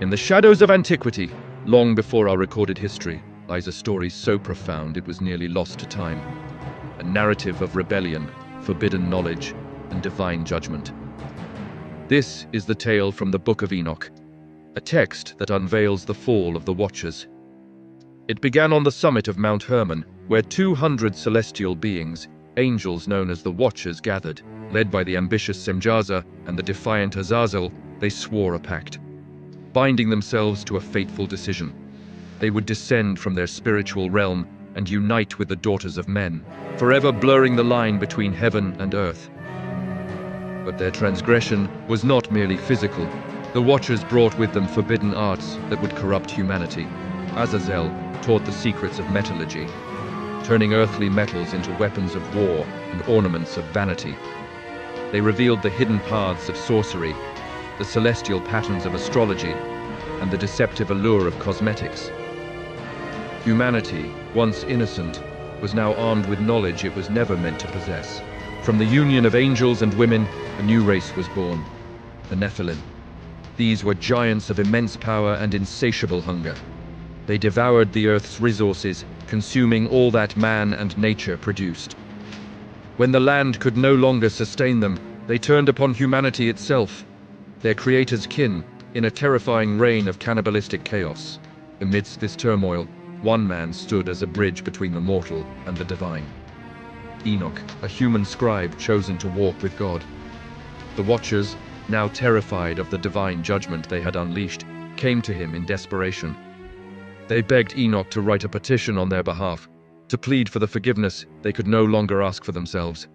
In the shadows of antiquity, long before our recorded history, lies a story so profound it was nearly lost to time. A narrative of rebellion, forbidden knowledge, and divine judgment. This is the tale from the Book of Enoch, a text that unveils the fall of the Watchers. It began on the summit of Mount Hermon, where 200 celestial beings, angels known as the Watchers, gathered. Led by the ambitious Semjaza and the defiant Azazel, they swore a pact, binding themselves to a fateful decision. They would descend from their spiritual realm and unite with the daughters of men, forever blurring the line between heaven and earth. But their transgression was not merely physical. The Watchers brought with them forbidden arts that would corrupt humanity. Azazel taught the secrets of metallurgy, turning earthly metals into weapons of war and ornaments of vanity. They revealed the hidden paths of sorcery, the celestial patterns of astrology, and the deceptive allure of cosmetics. Humanity, once innocent, was now armed with knowledge it was never meant to possess. From the union of angels and women, a new race was born, the Nephilim. These were giants of immense power and insatiable hunger. They devoured the earth's resources, consuming all that man and nature produced. When the land could no longer sustain them, they turned upon humanity itself, their creator's kin, in a terrifying reign of cannibalistic chaos. Amidst this turmoil, one man stood as a bridge between the mortal and the divine. Enoch, a human scribe chosen to walk with God. The Watchers, now terrified of the divine judgment they had unleashed, came to him in desperation. They begged Enoch to write a petition on their behalf, to plead for the forgiveness they could no longer ask for themselves.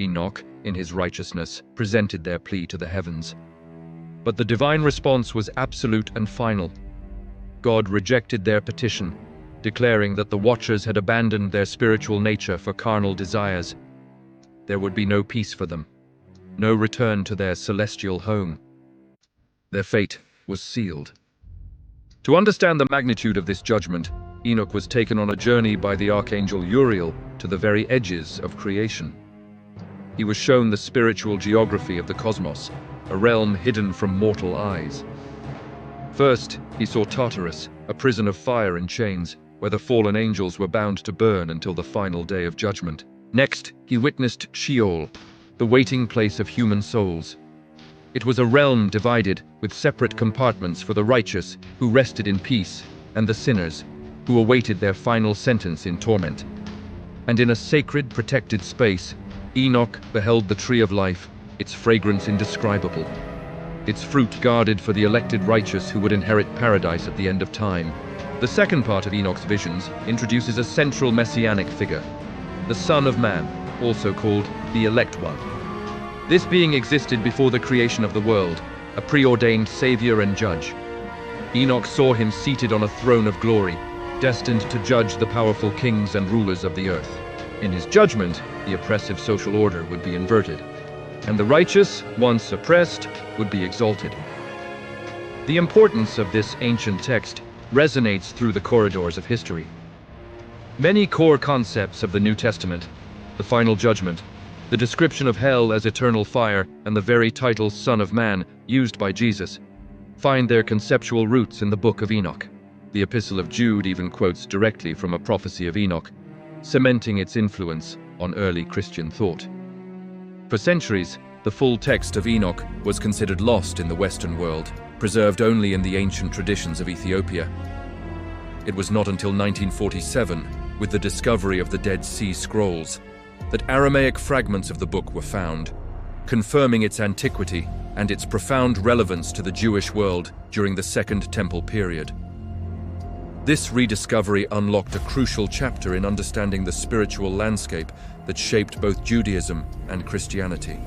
Enoch, in his righteousness, presented their plea to the heavens. But the divine response was absolute and final. God rejected their petition, declaring that the Watchers had abandoned their spiritual nature for carnal desires. There would be no peace for them, no return to their celestial home. Their fate was sealed. To understand the magnitude of this judgment, Enoch was taken on a journey by the archangel Uriel to the very edges of creation. He was shown the spiritual geography of the cosmos, a realm hidden from mortal eyes. First, he saw Tartarus, a prison of fire and chains, where the fallen angels were bound to burn until the final day of judgment. Next, he witnessed Sheol, the waiting place of human souls. It was a realm divided, with separate compartments for the righteous, who rested in peace, and the sinners, who awaited their final sentence in torment. And in a sacred, protected space, Enoch beheld the tree of life, its fragrance indescribable, its fruit guarded for the elected righteous who would inherit paradise at the end of time. The second part of Enoch's visions introduces a central messianic figure, the Son of Man, also called the Elect One. This being existed before the creation of the world, a preordained savior and judge. Enoch saw him seated on a throne of glory, destined to judge the powerful kings and rulers of the earth. In his judgment, the oppressive social order would be inverted, and the righteous, once oppressed, would be exalted. The importance of this ancient text resonates through the corridors of history. Many core concepts of the New Testament, the final judgment, the description of hell as eternal fire, and the very title Son of Man, used by Jesus, find their conceptual roots in the Book of Enoch. The Epistle of Jude even quotes directly from a prophecy of Enoch, cementing its influence on early Christian thought. For centuries, the full text of Enoch was considered lost in the Western world, preserved only in the ancient traditions of Ethiopia. It was not until 1947, with the discovery of the Dead Sea Scrolls, that Aramaic fragments of the book were found, confirming its antiquity and its profound relevance to the Jewish world during the Second Temple period. This rediscovery unlocked a crucial chapter in understanding the spiritual landscape that shaped both Judaism and Christianity.